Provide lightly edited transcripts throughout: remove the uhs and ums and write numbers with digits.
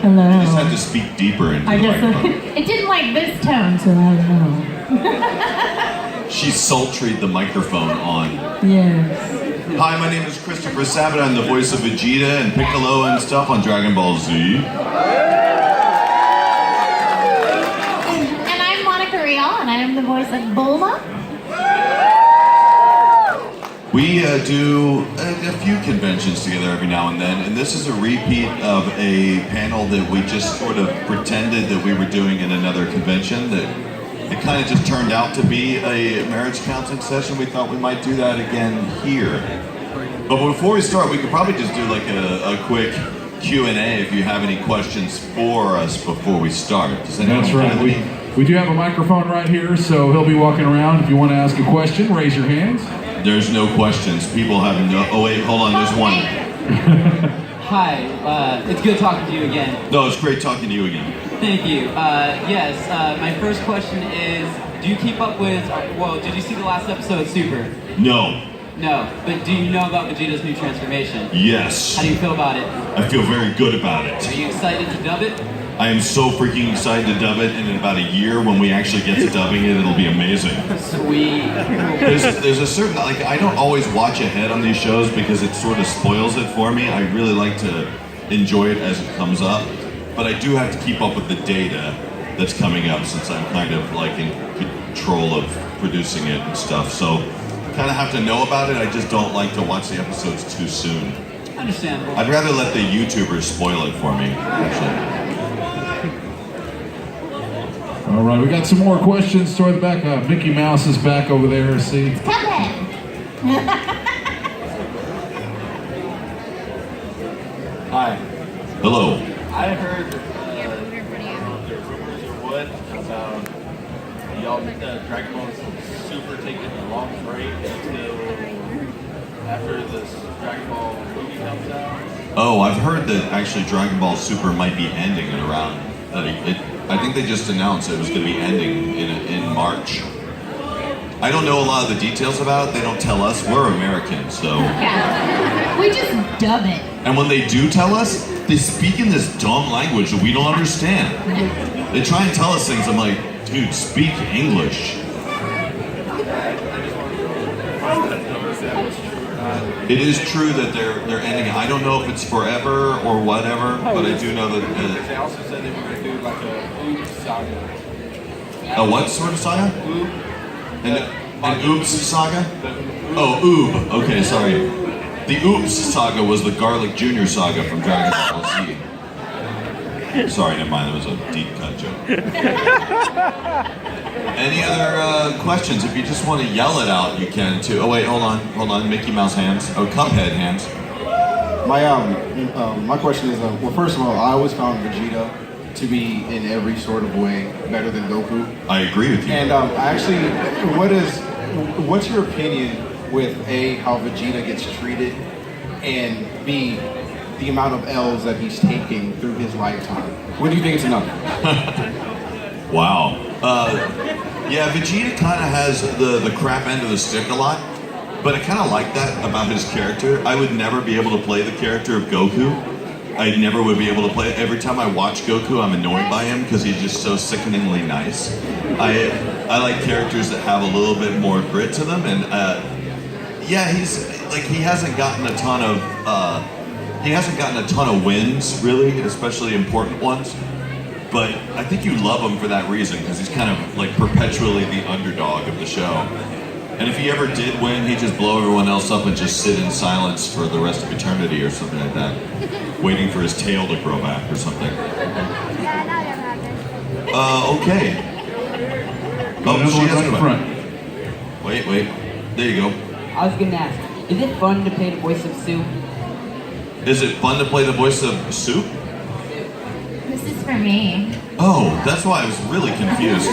Hello. You just had to speak deeper into the microphone. It didn't like this tone, so I don't know. She sultried the microphone on. Yes. Hi, my name is Christopher Sabat. I'm the voice of Vegeta and Piccolo and stuff on Dragon Ball Z. And I'm Monica Rial, and I am the voice of Bulma. We do a few conventions together every now and then, and this is a repeat of a panel that we just sort of pretended that we were doing in another convention. That it kind of just turned out to be a marriage counseling session. We thought we might do that again here. But before we start, we could probably just do like a quick Q&A if you have any questions for us before we start. Does anyone That's right. We do have a microphone right here, so he'll be walking around. If you want to ask a question, raise your hands. There's no questions. People have no... Oh wait, hold on, there's one. Hi, it's good talking to you again. No, it's great talking to you again. Thank you. Yes, my first question is, do you keep up with, well, did you see the last episode of Super? No. No, but do you know about Vegeta's new transformation? Yes. How do you feel about it? I feel very good about it. Are you excited to dub it? I am so freaking excited to dub it, and in about a year when we actually get to dubbing it, it'll be amazing. Sweet. There's a certain, like, I don't always watch ahead on these shows because it sort of spoils it for me. I really like to enjoy it as it comes up, but I do have to keep up with the data that's coming up since I'm kind of like in control of producing it and stuff. So kind of have to know about it. I just don't like to watch the episodes too soon. Understandable. I'd rather let the YouTubers spoil it for me, actually. All right, we got some more questions toward the back. Mickey Mouse is back over there, see? Cuphead. Hi. Hello. I heard that what about y'all Dragon Ball Super taking a long break until after this Dragon Ball movie comes out? Oh, I've heard that actually Dragon Ball Super might be ending in around. I think they just announced it was going to be ending in March. I don't know a lot of the details about it. They don't tell us. We're Americans, so. Yeah. We just dub it. And when they do tell us, they speak in this dumb language that we don't understand. They try and tell us things. I'm like, dude, speak English. It is true that they're ending it. I don't know if it's forever or whatever, but I do know that. They also said they were going to do like a Oops saga. A what sort of saga? Oob. An Oops saga? Oh, Oob. Okay, sorry. The Oops saga was the Garlic Jr. saga from Dragon Ball Z. Sorry, never mind. That was a deep cut joke. Any other questions? If you just want to yell it out, you can too. Oh wait, hold on. Mickey Mouse hands. Oh, Cuphead hands. My question is, well, first of all, I always found Vegeta to be in every sort of way better than Goku. I agree with you. And actually, what's your opinion with A, how Vegeta gets treated, and B, the amount of L's that he's taking through his lifetime? When do you think it's enough? Wow. Yeah, Vegeta kind of has the crap end of the stick a lot, but I kind of like that about his character. I would never be able to play the character of Goku. I never would be able to play it. Every time I watch Goku, I'm annoyed by him because he's just so sickeningly nice. I like characters that have a little bit more grit to them, and yeah, he's like he hasn't gotten a ton of wins really, especially important ones. But I think you love him for that reason because he's kind of like perpetually the underdog of the show. And if he ever did win, he'd just blow everyone else up and just sit in silence for the rest of eternity or something like that, waiting for his tail to grow back or something. Okay. Oh, she has a question. Wait. There you go. I was gonna ask, is it fun to play the voice of Sue? Is it fun to play the voice of Soup? This is for me. Oh, that's why I was really confused.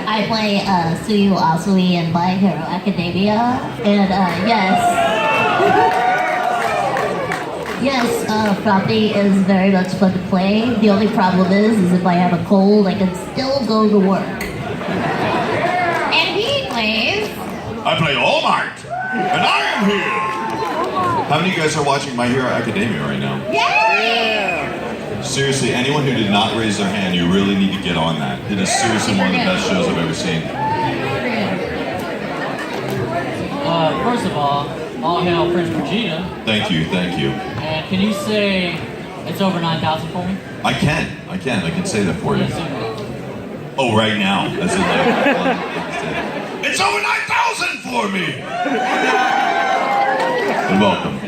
I play Suyu Asui in My Hero Academia, and yes, Floppy is very much fun to play. The only problem is if I have a cold, I can still go to work. And he plays... I play All Might, and I am here! How many of you guys are watching My Hero Academia right now? Yay! Seriously, anyone who did not raise their hand, you really need to get on that. It is seriously one of the best shows I've ever seen. First of all hail Prince Vegeta. Thank you, thank you. And can you say it's over 9,000 for me? I can say that for you. Yes, sir. Oh, right now, as in like, it's over 9,000 for me! You're welcome.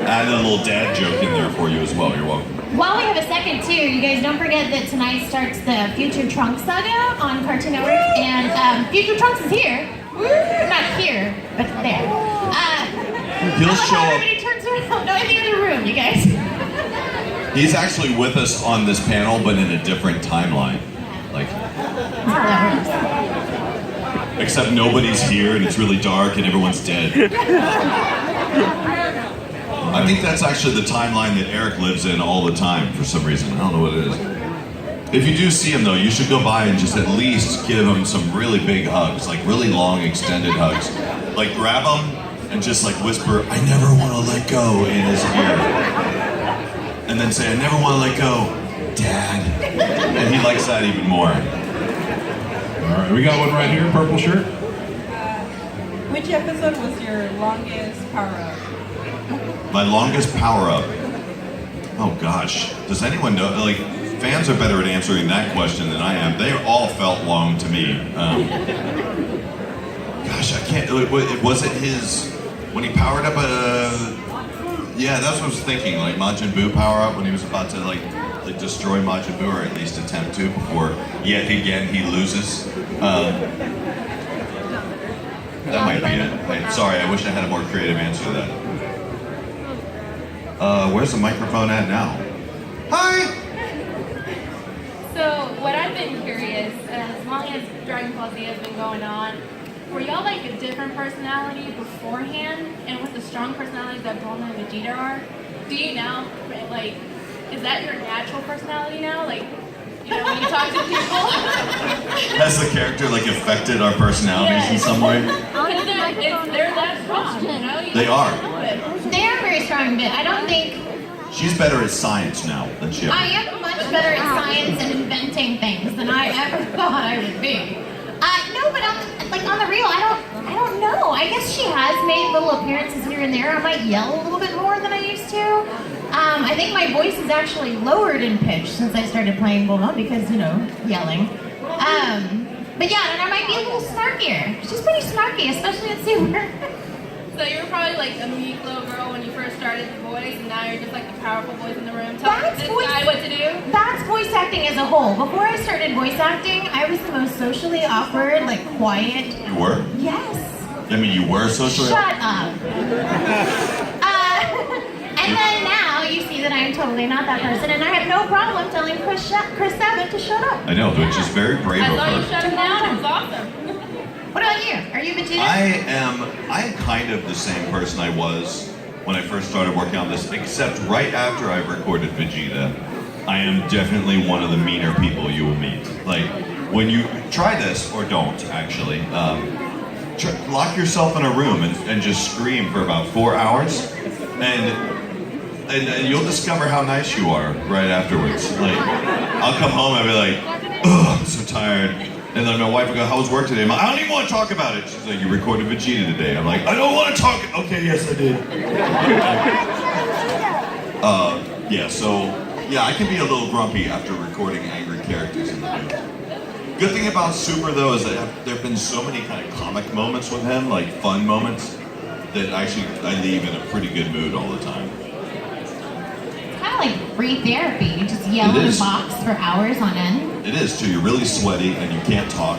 Add a little dad joke in there for you as well, you're welcome. While we have a second too, you guys don't forget that tonight starts the Future Trunks saga on Cartoon Network, and Future Trunks is here. Not here, but there. He'll show up. Everybody turns around. No, in the other room, you guys. He's actually with us on this panel, but in a different timeline. Like, That's how that works. except nobody's here and it's really dark and everyone's dead. I think that's actually the timeline that Eric lives in all the time for some reason. I don't know what it is. If you do see him though, you should go by and just at least give him some really big hugs, like really long extended hugs. Like grab him and just like whisper, "I never want to let go" in his ear. And then say, "I never want to let go, Dad." And he likes that even more. All right, we got one right here, purple shirt. Which episode was your longest power-up? My longest power-up. Oh gosh, does anyone know? Like, fans are better at answering that question than I am. They all felt long to me. Gosh, I can't. Was it his when he powered up yeah, that's what I was thinking. Like Majin Buu power-up when he was about to like destroy Majin Buu, or at least attempt to, before yet again he loses. That might be it. Sorry, I wish I had a more creative answer to that. Where's the microphone at now? Hi! So, what I've been curious, as long as Dragon Ball Z has been going on, were y'all like a different personality beforehand? And with the strong personalities that Bulma and Vegeta are, do you now, like, is that your natural personality now? Like, you know, when you talk to people? Has the character like affected our personalities in some way? They're that strong, you know? They are. They are very strong, but I don't think She's better at science now than she ever. I am much better at science and inventing things than I ever thought I would be. No, but on the real, I don't know. I guess she has made little appearances here and there. I might yell a little bit more than I used to. I think my voice is actually lowered in pitch since I started playing Bulma because, you know, yelling. But yeah, and I might be a little snarkier. She's pretty snarky, especially at Super. So you were probably like a meek little girl when you first started the voice, and now you're just like the powerful voice in the room telling this guy what to do? That's voice acting as a whole. Before I started voice acting, I was the most socially awkward, like quiet. You were? Yes. I mean, you were socially. Shut up. And then now you see that I am totally not that person, and I have no problem telling Chris Sabat to shut up. I know, which is very brave I of saw you her. shut him down. It was awesome. What about you? Are you Vegeta? I am kind of the same person I was when I first started working on this, except right after I recorded Vegeta, I am definitely one of the meaner people you will meet. Like, when you try this, or don't actually, lock yourself in a room and just scream for about 4 hours, and you'll discover how nice you are right afterwards. Like, I'll come home and I'll be like, "Ugh, I'm so tired." And then my wife will go, "How was work today?" I'm like, "I don't even want to talk about it." She's like, "You recorded Vegeta today." I'm like, "I don't want to talk." Okay, yes, I did. Yeah, I can be a little grumpy after recording angry characters in the booth. Good thing about Super, though, is that there have been so many kind of comic moments with him, like fun moments, that actually I leave in a pretty good mood all the time. It's kind of like free therapy. You just yell in a box for hours on end. It is too. You're really sweaty and you can't talk,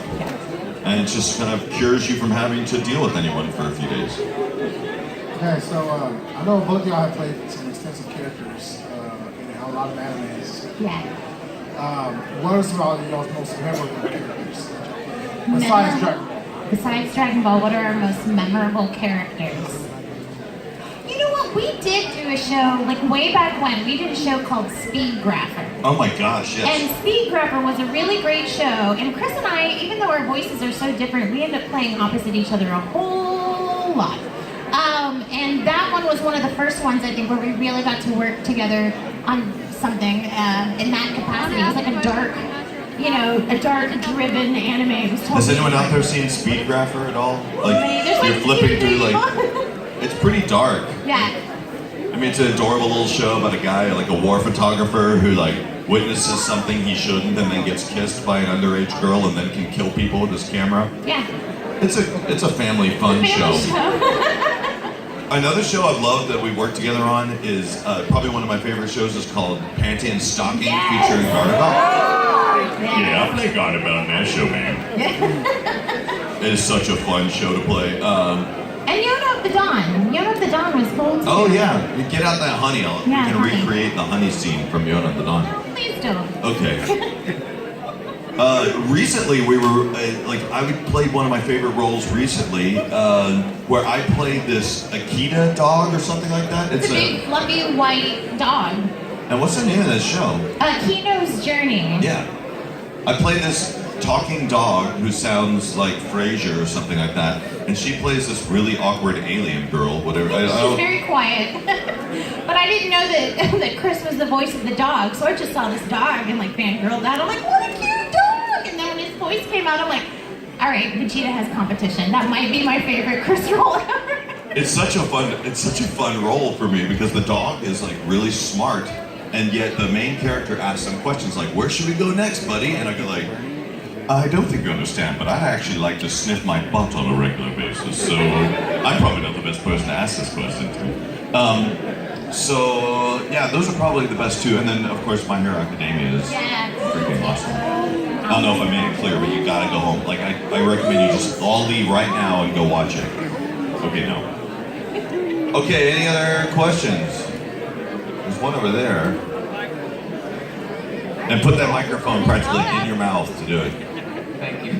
and it just kind of cures you from having to deal with anyone for a few days. Okay, so I know both of y'all have played some extensive characters in a lot of animes. Yeah. What are some of y'all's most memorable characters besides Dragon Ball? Besides Dragon Ball, what are our most memorable characters? You know what? We did do a show, like way back when, we did a show called Speed Grapher. Oh my gosh, yes. And Speed Grapher was a really great show, and Chris and I, even though our voices are so different, we end up playing opposite each other a whole lot. And that one was one of the first ones, I think, where we really got to work together on something in that capacity. It was like a dark, driven anime. It was totally Has anyone out there different. seen Speedgrapher at all? There's You're like flipping through two it's pretty dark. Yeah. I mean, it's an adorable little show about a guy, like a war photographer, who witnesses something he shouldn't, and then gets kissed by an underage girl, and then can kill people with his camera. Yeah. It's a family fun show. show. Another show I've loved that we worked together on is probably one of my favorite shows. Is called Panty and Stocking, featuring Garnabelle. Yeah, I play Garnabelle in that show, man. It is such a fun show to play. And Yona of the Dawn. Yona of the Dawn was cool too. Oh yeah, you get out that honey. Yeah, we can honey. recreate the honey scene from Yona of the Dawn. Please don't. Okay. Recently, we were I would play one of my favorite roles recently, where I played this Akita dog or something like that. It's a big, fluffy, white dog. And what's the name of this show? Kino's Journey. Yeah, I played this talking dog who sounds like Frasier or something like that, and she plays this really awkward alien girl. Whatever. She's very quiet, but I didn't know that Chris was the voice of the dog, so I just saw this dog and fangirled out. I'm like, what a cute dog! And then when his voice came out, I'm like, all right, Vegeta has competition. That might be my favorite Chris role ever. It's such a fun role for me because the dog is really smart, and yet the main character asks some questions like, "Where should we go next, buddy?" And I go like, "I don't think you understand, but I actually like to sniff my butt on a regular basis, so I'm probably not the best person to ask this question to." So yeah, those are probably the best two, and then of course My Hero Academia is freaking awesome. I don't know if I made it clear, but you gotta go home. I recommend you just all leave right now and go watch it. Okay, no. Okay, any other questions? There's one over there. And put that microphone practically in your mouth to do it. Thank you.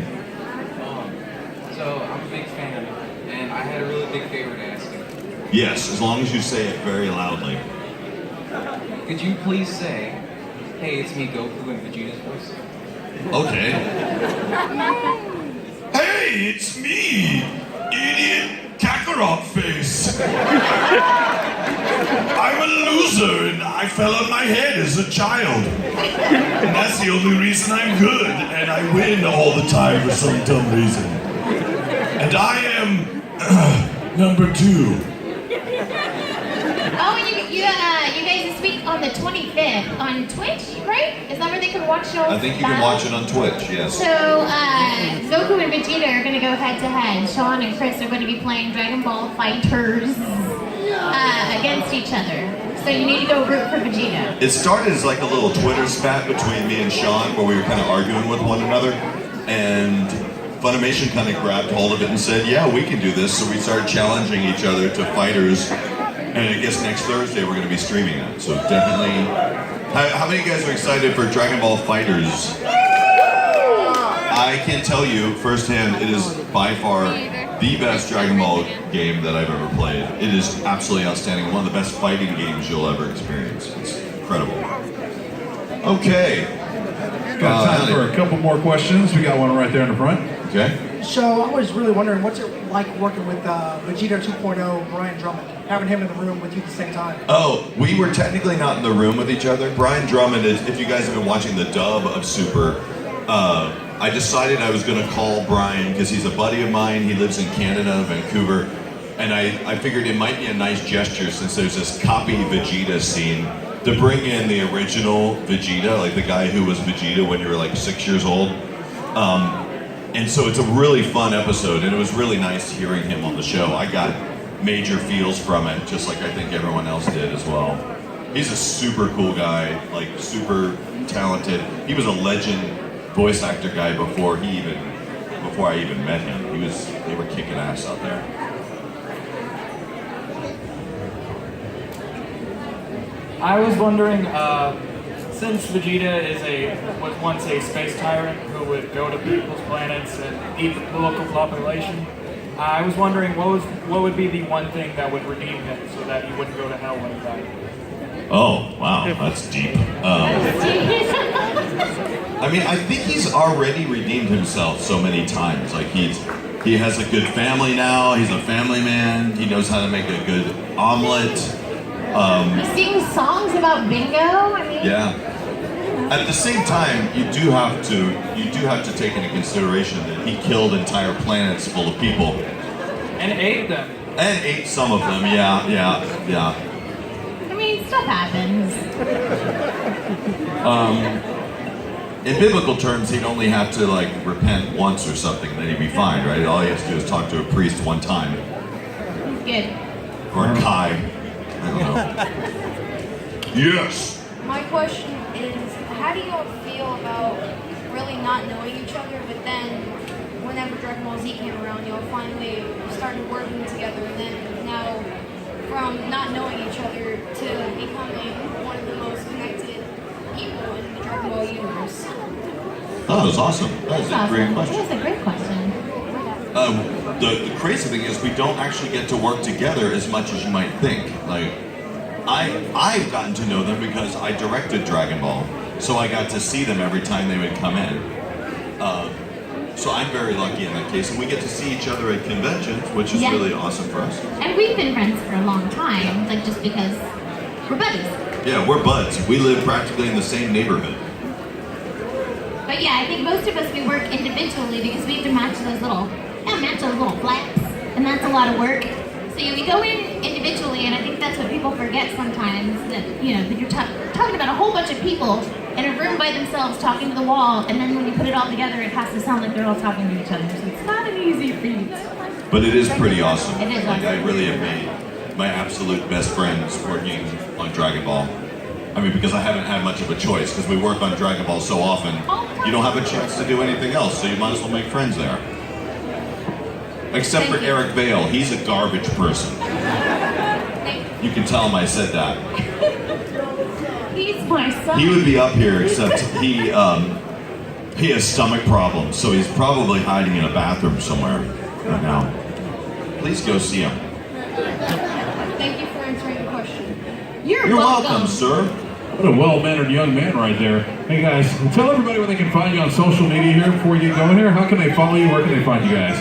So I'm a big fan, and I had a really big favor to ask you. Yes, as long as you say it very loudly. Could you please say, "Hey, it's me, Goku," in Vegeta's voice? Okay. Hey, it's me, idiot Kakarot face. I'm a loser and I fell on my head as a child. And that's the only reason I'm good, and I win all the time for some dumb reason. And I am number 2. Oh, you guys speak on the 25th on Twitch, right? Is that where they can watch your I think you can watch it on Twitch, yes. So, Goku and Vegeta are going to go head-to-head. Sean and Chris are going to be playing Dragon Ball Fighters against each other. So you need to go root for Vegeta. It started as like a little Twitter spat between me and Sean where we were kind of arguing with one another, and Funimation kind of grabbed hold of it and said, yeah, we can do this. So we started challenging each other to fighters, and I guess next Thursday we're going to be streaming it. So definitely, how many of you guys are excited for Dragon Ball Fighters? I can tell you firsthand, it is by far the best Dragon Ball game that I've ever played. It is absolutely outstanding. One of the best fighting games you'll ever experience. It's incredible. Okay. Got time for a couple more questions. We got one right there in the front. Okay. So I was really wondering, what's it like working with Vegeta 2.0, Brian Drummond, having him in the room with you at the same time? Oh, we were technically not in the room with each other. Brian Drummond is, if you guys have been watching the dub of Super, I decided I was going to call Brian because he's a buddy of mine. He lives in Canada, Vancouver. And I figured it might be a nice gesture since there's this copy Vegeta scene to bring in the original Vegeta, like the guy who was Vegeta when you were like 6 years old. And so it's a really fun episode, and it was really nice hearing him on the show. I got major feels from it, just like I think everyone else did as well. He's a super cool guy, like super talented. He was a legend voice actor guy before I even met him. They were kicking ass out there. I was wondering, since Vegeta was once a space tyrant who would go to people's planets and eat the local population, I was wondering what would be the one thing that would redeem him so that he wouldn't go to hell when he died. Oh, wow, that's deep. I mean, I think he's already redeemed himself so many times. Like he has a good family now. He's a family man. He knows how to make a good omelet. He sings songs about bingo. I mean, Yeah. At the same time, you do have to take into consideration that he killed entire planets full of people. And ate them. And ate some of them, yeah. I mean, stuff happens. In biblical terms, he'd only have to like repent once or something, then he'd be fine, right? All he has to do is talk to a priest one time. Good. Or Kai. I don't know. Yes! My question is, how do you all feel about really not knowing each other, but then whenever Dragon Ball Z came around, you all finally started working together, and then now from not knowing each other to becoming one of the most connected people in the Dragon Ball universe? Oh, that was awesome. That was a great question. That was a great question. The crazy thing is we don't actually get to work together as much as you might think. Like, I've gotten to know them because I directed Dragon Ball, so I got to see them every time they would come in. So I'm very lucky in that case, and we get to see each other at conventions, which is really awesome for us. And we've been friends for a long time, like just because we're buddies. Yeah, we're buds. We live practically in the same neighborhood. But yeah, I think most of us, we work individually because we have to match those little flaps, and that's a lot of work. So we go in individually, and I think that's what people forget sometimes, that, that you're talking about a whole bunch of people in a room by themselves talking to the wall, and then when you put it all together, it has to sound like they're all talking to each other. So it's not an easy feat. But it is pretty awesome. It is Like, awesome. I really have made my absolute best friends working on Dragon Ball. I mean, because I haven't had much of a choice, because we work on Dragon Ball so often, you don't have a chance to do anything else, so you might as well make friends there. Except for Eric Vale, he's a garbage person. You can tell him I said that. He's my son. He would be up here, except he has stomach problems, so he's probably hiding in a bathroom somewhere right now. Please go see him. Thank you for answering the question. You're welcome, sir. What a well-mannered young man right there. Hey guys, tell everybody where they can find you on social media here before we get going here. How can they follow you? Where can they find you guys?